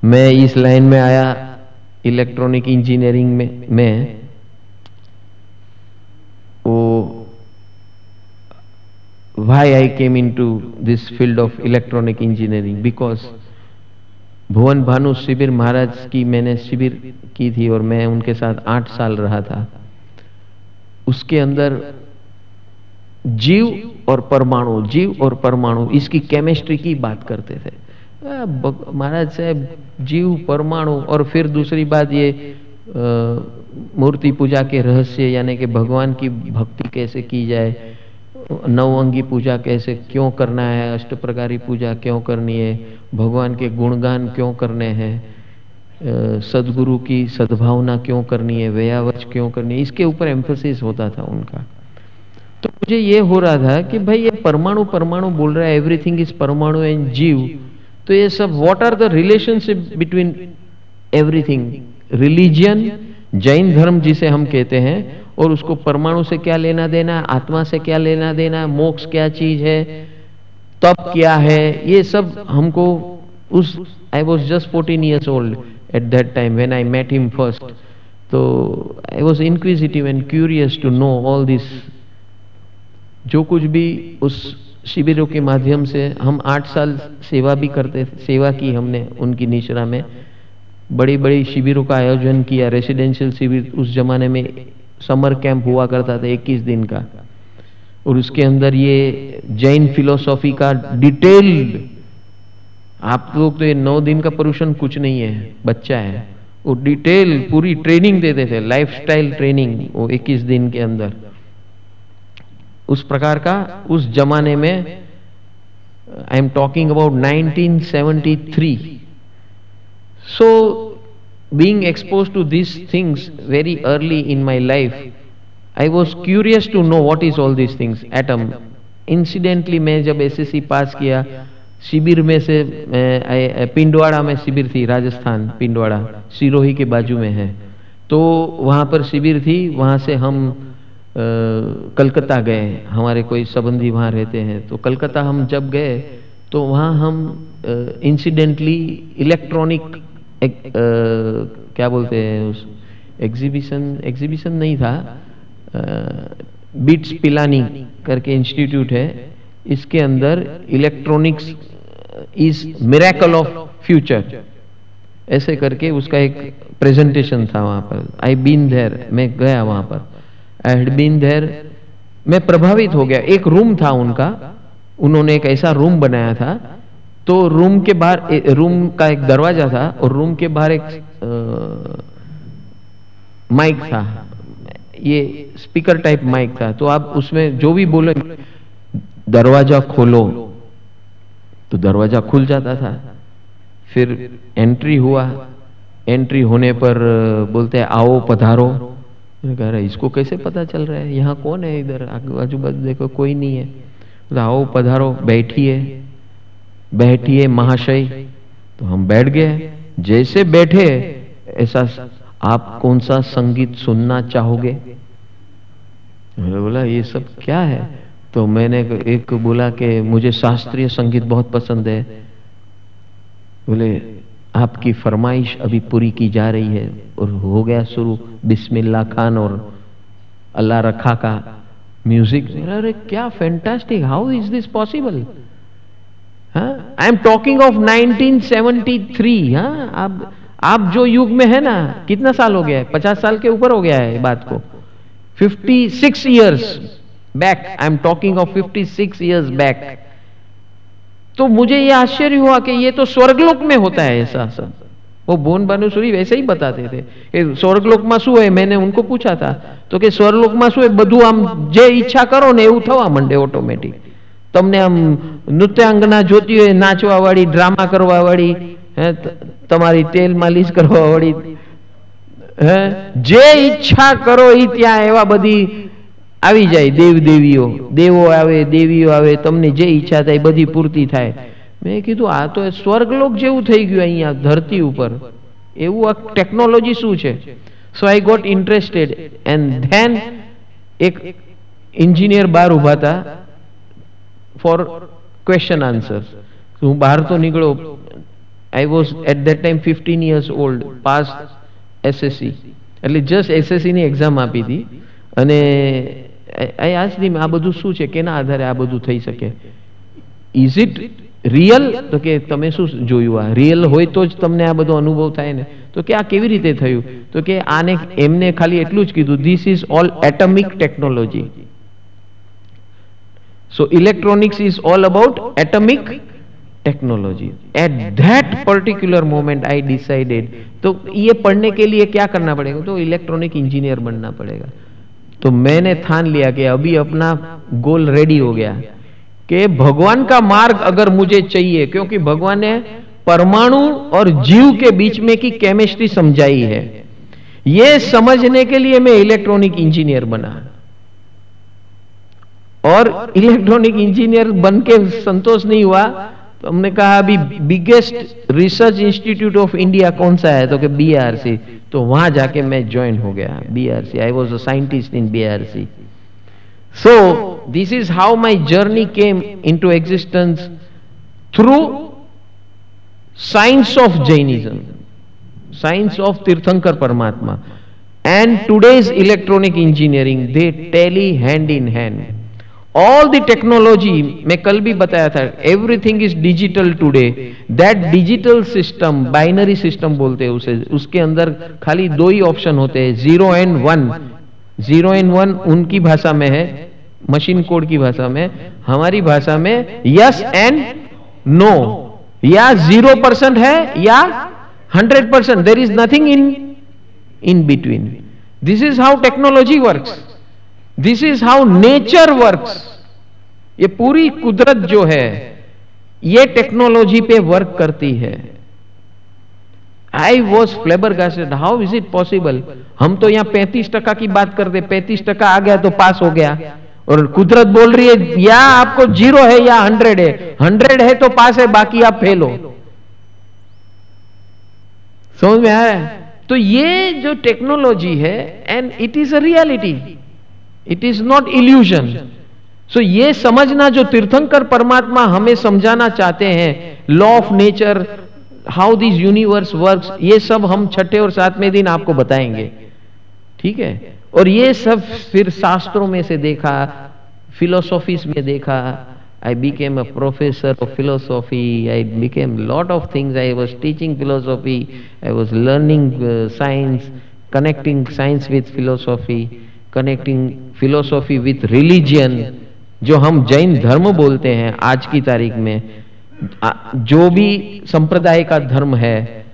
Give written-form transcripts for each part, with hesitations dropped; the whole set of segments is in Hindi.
मैं इस लाइन में आया इलेक्ट्रॉनिक इंजीनियरिंग में वो why I came into this field of electronic engineering because भुवन भानु शिविर महाराज की मैंने शिविर की थी और मैं उनके साथ 8 साल रहा था। उसके अंदर जीव और परमाणु इसकी केमिस्ट्री की बात करते थे महाराज साहब। जीव परमाणु और फिर दूसरी बात ये मूर्ति पूजा के रहस्य, यानी कि भगवान की भक्ति कैसे की जाए, नवअंगी पूजा कैसे क्यों करना है, अष्टप्रकारी पूजा क्यों करनी है, भगवान के गुणगान क्यों करने हैं, सदगुरु की सद्भावना क्यों करनी है, व्यावच क्यों करनी है, इसके ऊपर एम्फोसिस होता था उनका। तो मुझे ये हो रहा था कि भाई ये परमाणु बोल रहा है, एवरीथिंग इज परमाणु एंड जीव, तो ये सब what are the relationship between everything, religion, Jain धर्म जिसे हम कहते हैं, और उसको परमाणु से क्या लेना देना, आत्मा से क्या लेना देना, मोक्ष क्या चीज है, तप क्या है, ये सब हमको उस I was just 14 years old at that time when I met him first. तो I was inquisitive and curious to know all this. जो कुछ भी उस शिविरों के माध्यम से हम 8 साल सेवा भी करते थे, सेवा की हमने उनकी निश्रा में, बड़ी बड़ी शिविरों का आयोजन किया, रेसिडेंशियल शिविर उस जमाने में समर कैंप हुआ करता था 21 दिन का, और उसके अंदर ये जैन फिलोसॉफी का डिटेल्ड, आप लोग तो ये 9 दिन का पर्यूषण कुछ नहीं है, बच्चा है, वो डिटेल पूरी ट्रेनिंग देते थे, लाइफस्टाइल ट्रेनिंग वो 21 दिन के अंदर। उस प्रकार का उस जमाने में, I am talking about 1973। So being exposed to these things very early in my life, I was curious to know what is all these things, atom. Incidentally मैं जब एसएससी पास किया, शिविर में से पिंडवाड़ा में शिविर थी, राजस्थान पिंडवाड़ा सिरोही के बाजू में है, तो वहाँ पर शिविर थी। वहाँ से हम कलकत्ता गए, हमारे कोई संबंधी वहाँ रहते हैं, तो कलकत्ता हम जब गए तो वहाँ हम इंसिडेंटली इलेक्ट्रॉनिक क्या बोलते हैं उस एग्जीबिशन नहीं था, बिट्स पिलानी करके इंस्टीट्यूट है, इसके अंदर electronics is miracle of future ऐसे करके उसका एक प्रेजेंटेशन था वहां पर। आई बीन देयर, मैं गया वहां पर, आई हैड बीन देयर, मैं प्रभावित हो गया। एक रूम था उनका, उन्होंने एक ऐसा रूम बनाया था, तो रूम के बाहर, रूम का एक दरवाजा था और रूम के बाहर एक माइक था, ये स्पीकर टाइप माइक था, तो आप उसमें जो भी बोले, दरवाजा खोलो, तो दरवाजा खुल जाता था। फिर एंट्री हुआ, एंट्री होने पर बोलते हैं आओ पधारो। कह रहा इसको कैसे पता चल रहा है यहाँ कौन है, इधर आजू बाजू देखो कोई नहीं है, तो आओ पधारो, बैठिए बैठिए महाशय। तो हम बैठ गए। जैसे बैठे ऐसा, आप कौन सा संगीत सुनना चाहोगे? मैंने बोला ये सब क्या है? तो मैंने एक बोला कि मुझे शास्त्रीय संगीत बहुत पसंद है। बोले आपकी फरमाइश अभी पूरी की जा रही है, और हो गया शुरू बिस्मिल्लाह खान और अल्लाह रखा का म्यूजिक। अरे क्या fantastic, how is this possible? I am talking of 1973। हाँ, आप जो युग में है ना, कितना साल हो गया है? 50 साल के ऊपर हो गया है बात को। 56 years back, I am talking of 56 years back. तो मुझे ये आश्चर्य हुआ कि ये तो स्वर्गलोक में होता है ऐसा सब। वो भुवन भानुसुरी वैसे ही बताते थे कि स्वर्गलोक में शू है। मैंने उनको पूछा था तो कि स्वर्गलोक में शू है, बधु आम जे इच्छा करो ने एवं थवा मंडे ऑटोमेटिक। તમને આમ નૃત્યાંગના જોતી હોય, નાચવા વાળી, ડ્રામા કરવા વાળી, તમારી તેલ માલિશ કરવા વાળી, જે ઈચ્છા કરો એ ત્યાં એવા બધી આવી જાય, દેવ દેવીઓ, દેવો આવે, દેવીઓ આવે, તમને જે ઈચ્છા થાય બધી પૂર્તિ થાય। મેં કીધું આ તો સ્વર્ગલોક જેવું થઈ ગયું અહીંયા ધરતી ઉપર, એવું આ ટેકનોલોજી શું છે? So I got interested and then એક એન્જિનિયર બહાર ઉભા હતા ફોર ક્વેશ્ચન આન્સર। હું બહાર તો નીકળ્યો, I was at that time 15 years old, pass SSC, એટલે જસ્ટ એસએસસીની એક્ઝામ આપી હતી. અને આજની આ બધું શું છે, કેના આધારે આ બધું થઈ શકે? Is it real? તો કે તમે શું જોયું? આ રિયલ હોય તો જ તમને આ બધો અનુભવ થાય ને. તો કે આ કેવી રીતે થયું? તો કે આને એમને ખાલી એટલું જ કીધું, this is all atomic technology. So electronics is all about atomic technology. At that particular moment I decided, तो ये पढ़ने के लिए क्या करना पड़ेगा? तो इलेक्ट्रॉनिक इंजीनियर बनना पड़ेगा. तो मैंने ठान लिया कि अभी अपना गोल रेडी हो गया कि भगवान का मार्ग अगर मुझे चाहिए, क्योंकि भगवान ने परमाणु और जीव के बीच में की केमिस्ट्री समझाई है, ये समझने के लिए मैं इलेक्ट्रॉनिक इंजीनियर बना. और इलेक्ट्रॉनिक इंजीनियर बन के संतोष नहीं हुआ, तो हमने कहा अभी biggest research institute of India कौन सा है? तो कि बीआरसी. तो वहां जाके मैं ज्वाइन हो गया BRC. I was a scientist in BRC. So this is how my journey came into existence through science of Jainism, science of Tirthankar परमात्मा and today's electronic engineering. They tally hand in hand. All the technology, मैं कल भी बताया था, everything is digital today. That digital system, binary system बोलते हैं उसे, उसके अंदर खाली दो ही ऑप्शन होते हैं, 0 and 1. 0 and 1 उनकी भाषा में है, मशीन कोड की भाषा में. हमारी भाषा में yes and no, या 0% है या 100%. There is nothing in between. This is how technology works. This is how nature works. ये पूरी कुदरत जो है ये टेक्नोलॉजी पे वर्क करती है. I was flabbergasted, how is it possible? हम तो यहां 35% की बात करते, 35% आ गया तो पास हो गया, और कुदरत बोल रही है या आपको 0 है या 100 है. 100 है तो पास है, बाकी आप फेल हो. समझ में आया? तो ये जो टेक्नोलॉजी है, and it is a reality, it is not illusion. So ये समझना जो तीर्थंकर परमात्मा हमें समझाना चाहते हैं, law of nature, how this universe works, ये सब हम 6ठे और 7वें दिन आपको बताएंगे. ठीक है? और ये सब फिर शास्त्रों में से देखा, फिलोसॉफीज में देखा. I became a professor of philosophy. I became lot of things. I was teaching philosophy. I was learning science, connecting science with philosophy, connecting philosophy with religion. जो हम जैन धर्म बोलते हैं आज की तारीख में, जो भी संप्रदाय का धर्म है,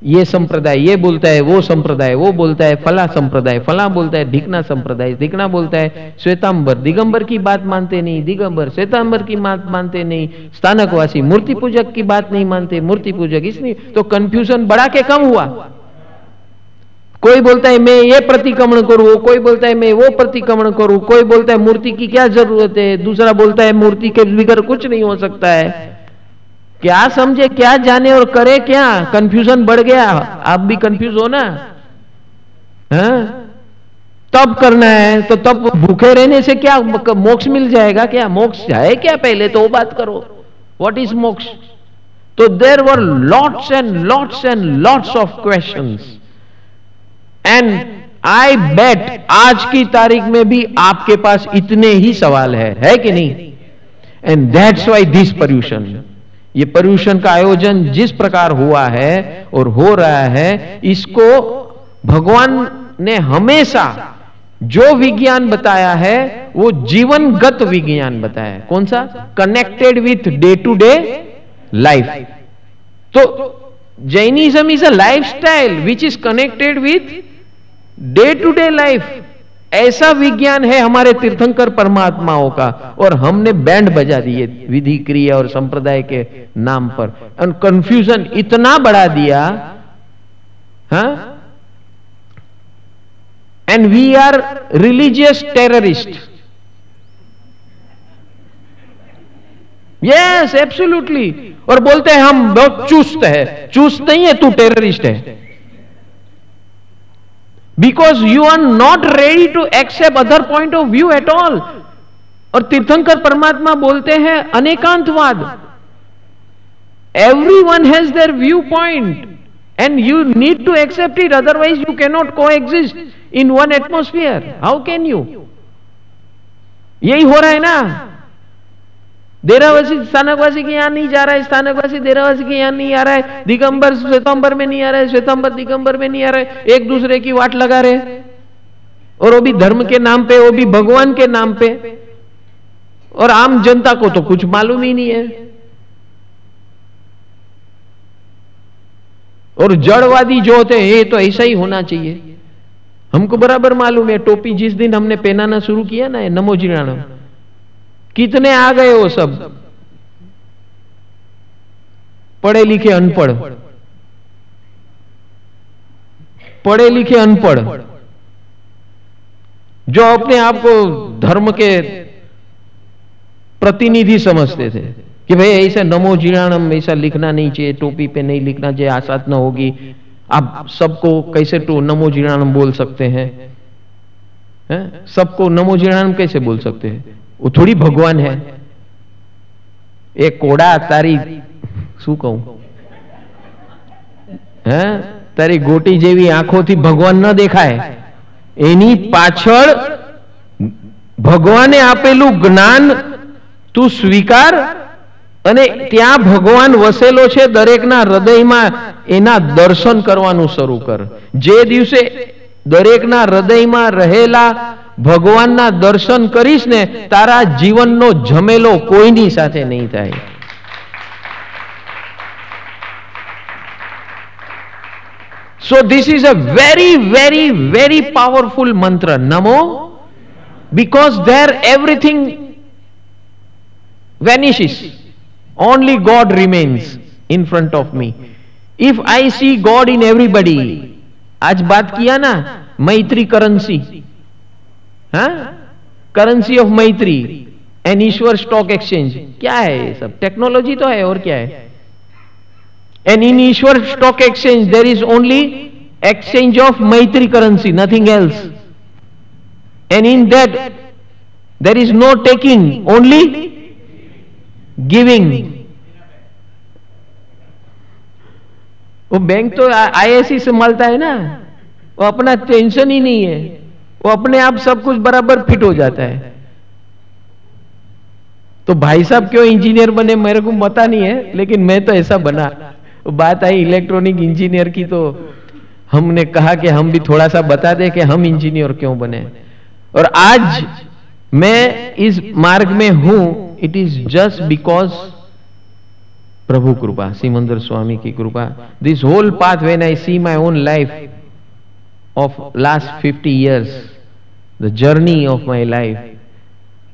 ये संप्रदाय ये बोलता है, वो संप्रदाय वो बोलता है, फला संप्रदाय फला बोलता है, ढिकना संप्रदाय ढिकना बोलता है, श्वेतांबर दिगंबर की बात मानते नहीं, दिगंबर श्वेतांबर की बात मानते नहीं, स्थानकवासी मूर्ति पूजक की बात नहीं मानते, मूर्ति पूजक. इसलिए तो कंफ्यूजन बढ़ा के कम हुआ. कोई बोलता है मैं ये प्रतिक्रमण करूं, कोई बोलता है मैं वो प्रतिक्रमण करूं, कोई बोलता है मूर्ति की क्या जरूरत है, दूसरा बोलता है मूर्ति के बगैर कुछ नहीं हो सकता है. क्या समझे, क्या जाने और करे क्या? कंफ्यूजन बढ़ गया. आप भी कंफ्यूज हो ना? तब करना है तो तब भूखे रहने से क्या मोक्ष मिल जाएगा? क्या मोक्ष है क्या? पहले तो वो बात करो, व्हाट इज मोक्ष? तो there were lots and lots of questions. And I bet आज की तारीख में भी आपके पास इतने ही सवाल है कि नहीं? And that's why this Paryushan, ये पर्यूषण का आयोजन जिस प्रकार हुआ है और हो रहा है, इसको भगवान ने हमेशा जो विज्ञान बताया है वो जीवनगत विज्ञान बताया है. कौन सा? Connected with day to day life. तो Jainism is a lifestyle which is connected with day to day life. ऐसा विज्ञान है हमारे तीर्थंकर परमात्माओं का, और हमने बैंड बजा दिए विधि क्रिया और संप्रदाय के नाम पर, और कंफ्यूजन इतना बढ़ा दिया. And we are religious terrorist. Yes, absolutely. और बोलते हैं हम बहुत चुस्त है. चुस्त नहीं है, तू टेररिस्ट है. Because you are not ready to accept other point of view at all. और तीर्थंकर परमात्मा बोलते हैं अनेकांतवाद. Everyone has their viewpoint and you need to accept it, otherwise you cannot coexist in one atmosphere. How can you? यही हो रहा है ना, देरावासी स्थानकवासी के यहां नहीं जा रहा है, स्थानकवासी देरावासी के यहां नहीं आ रहा है, दिगंबर श्वेतांबर में नहीं आ रहा है, श्वेतांबर दिगंबर में नहीं आ रहा है, एक दूसरे की वाट लगा रहे, और वो भी धर्म के नाम पे, वो भी भगवान के नाम पे, और आम जनता को तो कुछ मालूम ही नहीं है। और जड़वादी जो होते हैं ये तो ऐसा ही होना चाहिए। हमको बराबर मालूम है, टोपी जिस दिन हमने पहनाना शुरू किया ना, नमो जीराणम, कितने आ गए वो सब पढ़े लिखे अनपढ़, पढ़े लिखे अनपढ़, जो अपने आप को धर्म के प्रतिनिधि समझते थे कि भाई ऐसा नमो जीराणम ऐसा लिखना नहीं चाहिए, टोपी पे नहीं लिखना चाहिए, आसात न होगी, आप सबको कैसे तो नमो जीराणम बोल सकते हैं, सबको नमो जीराणम कैसे बोल सकते हैं, वो थोड़ी भगवान है। एक कोड़ा तारी શું કહું, તારી ગોટી જેવી આંખોથી ભગવાન ન દેખાય, એની પાછળ ભગવાને આપેલું જ્ઞાન તું સ્વીકાર, અને ત્યાં ભગવાન વસેલો છે દરેકના હૃદયમાં, એના દર્શન કરવાનું શરૂ કર। જે દિવસે દરેકના હૃદયમાં રહેલા ભગવાનના દર્શન કરીશ ને, તારા જીવનનો ઝમેલો કોઈની સાથે નહીં થાય। So this is a very, very, very powerful mantra, Namo, because there everything vanishes. Only God remains in front of me. If I see God in everybody, आज बात किया ना मैत्री करेंसी, करेंसी ऑफ मैत्री एंड ईश्वर स्टॉक एक्सचेंज, क्या है ये सब? टेक्नोलॉजी तो है, और क्या है? And in Ishwar stock exchange there is only exchange of Maitri currency, nothing else. And in that there is no taking, only giving. वो बैंक तो IIC से मिलता है ना, वो अपना टेंशन ही नहीं है, वो अपने आप सब कुछ बराबर फिट हो जाता है। तो भाई साहब क्यों इंजीनियर बने मेरे को पता नहीं है, लेकिन मैं तो ऐसा बना। बात आई इलेक्ट्रॉनिक इंजीनियर की, तो हमने कहा कि हम भी थोड़ा सा बता दें कि हम इंजीनियर क्यों बने। और आज मैं इस मार्ग में हूं, इट इज जस्ट बिकॉज प्रभु कृपा, सिमंदर स्वामी की कृपा। This whole path, when I see my own life of last 50 years, the journey of my life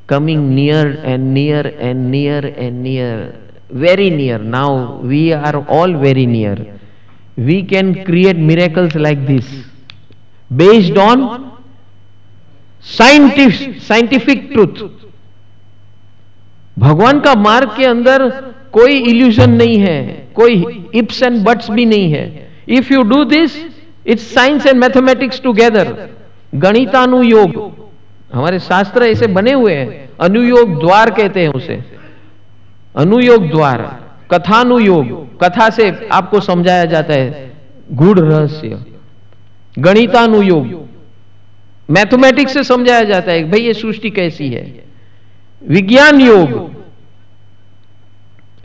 coming near and near and near and near, very near. Now we are all very near. We can create miracles like this based on scientific truth. भगवान का मार्ग के अंदर कोई इल्यूजन नहीं है, कोई इफ्स एंड बट्स भी नहीं है। If you do this, it's science and mathematics together. गणितानुयोग, हमारे शास्त्र ऐसे बने हुए हैं, अनुयोग द्वार कहते हैं उसे, अनुयोग द्वार, कथानुयोग, कथा से आपको समझाया जाता है गूढ़ रहस्य, गणितानुयोग, मैथमेटिक्स से समझाया जाता है भाई ये सृष्टि कैसी है, विज्ञान योग,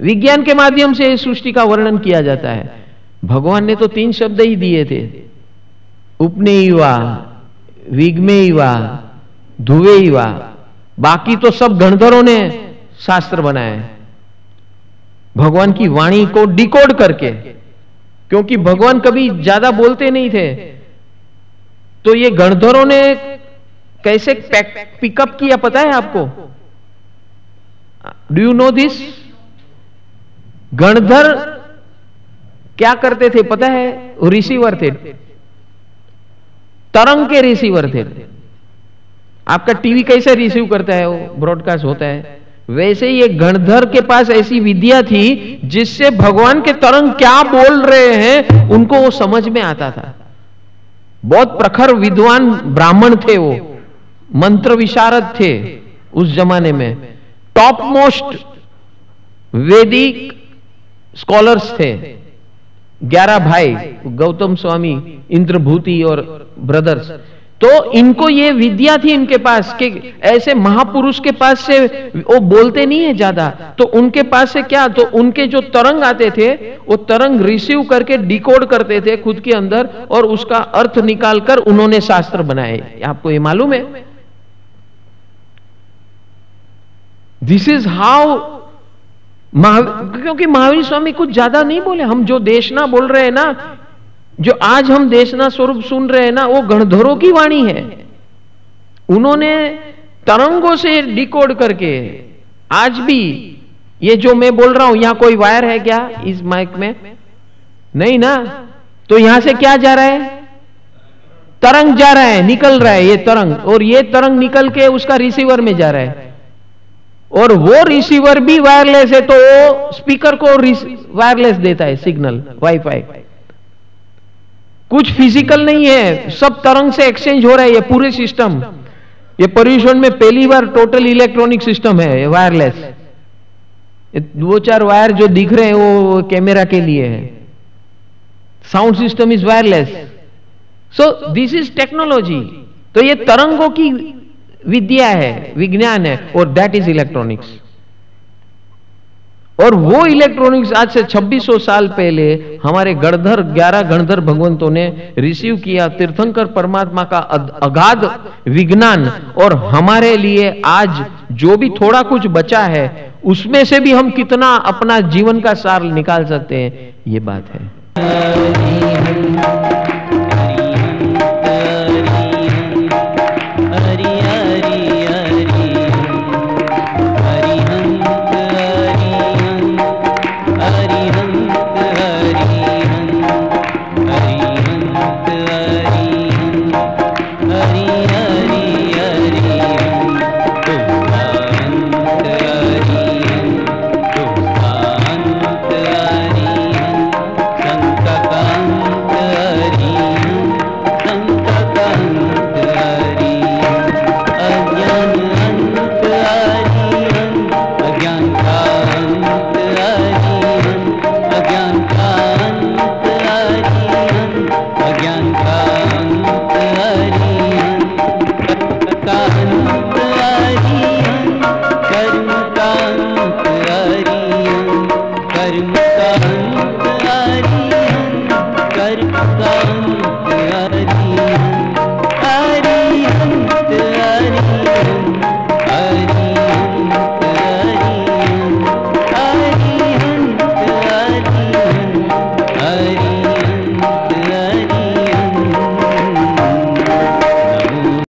विज्ञान के माध्यम से इस सृष्टि का वर्णन किया जाता है। भगवान ने तो 3 शब्द ही दिए थे, उपनेयवा, विग्मेयवा, धुवेयवा, बाकी तो सब गणधरों ने शास्त्र बनाए भगवान की वाणी को डिकोड करके, क्योंकि भगवान कभी ज्यादा बोलते नहीं थे। तो ये गणधरों ने कैसे पिकअप किया पता है आपको? Do you know this? गणधर क्या करते थे पता है? रिसीवर थे, तरंग के रिसीवर थे। आपका टीवी कैसे रिसीव करता है, वो ब्रॉडकास्ट होता है, वैसे ये गणधर के पास ऐसी विद्या थी जिससे भगवान के तरंग क्या बोल रहे हैं उनको वो समझ में आता था। बहुत प्रखर विद्वान ब्राह्मण थे वो, मंत्र विशारद थे उस जमाने में। टॉप मोस्ट वैदिक स्कॉलर्स थे, 11 भाई, गौतम स्वामी, इंद्रभूति और ब्रदर्स। तो इनको ये विद्या थी इनके पास कि ऐसे महापुरुष के पास से वो बोलते नहीं है ज्यादा, तो उनके पास से क्या, तो उनके जो तरंग आते थे वो तरंग रिसीव करके डिकोड करते थे खुद के अंदर और उसका अर्थ निकालकर उन्होंने शास्त्र बनाए। आपको ये मालूम है? दिस इज हाउ क्योंकि महावीर स्वामी कुछ ज्यादा नहीं बोले। हम जो देशना बोल रहे हैं ना, जो आज हम देशना स्वरूप सुन रहे हैं ना, वो गणधरों की वाणी है। उन्होंने तरंगों से डिकोड करके, आज भी ये जो मैं बोल रहा हूं, यहां कोई वायर है क्या इस माइक में? नहीं ना। तो यहां से क्या जा रहा है? तरंग जा रहा है, निकल रहा है ये तरंग, और ये तरंग निकल के उसका रिसीवर में जा रहा है, और वो रिसीवर भी वायरलेस है, तो वो स्पीकर को वायरलेस देता है सिग्नल, वाईफाई। कुछ फिजिकल नहीं है, सब तरंग से एक्सचेंज हो रहा है ये पूरे सिस्टम। ये पर्यूषण में पहली बार टोटल इलेक्ट्रॉनिक सिस्टम है ये वायरलेस। 2-4 वायर जो दिख रहे हैं वो कैमरा के लिए है। Sound system is wireless. So this is technology. तो ये तरंगों की विद्या है, विज्ञान है, और दैट इज इलेक्ट्रॉनिक्स। और वो इलेक्ट्रॉनिक्स आज से 2600 साल पहले हमारे गणधर 11 गणधर भगवंतों ने रिसीव किया, तीर्थंकर परमात्मा का अगाध विज्ञान। और हमारे लिए आज जो भी थोड़ा कुछ बचा है उसमें से भी हम कितना अपना जीवन का सार निकाल सकते हैं, ये बात है। हरि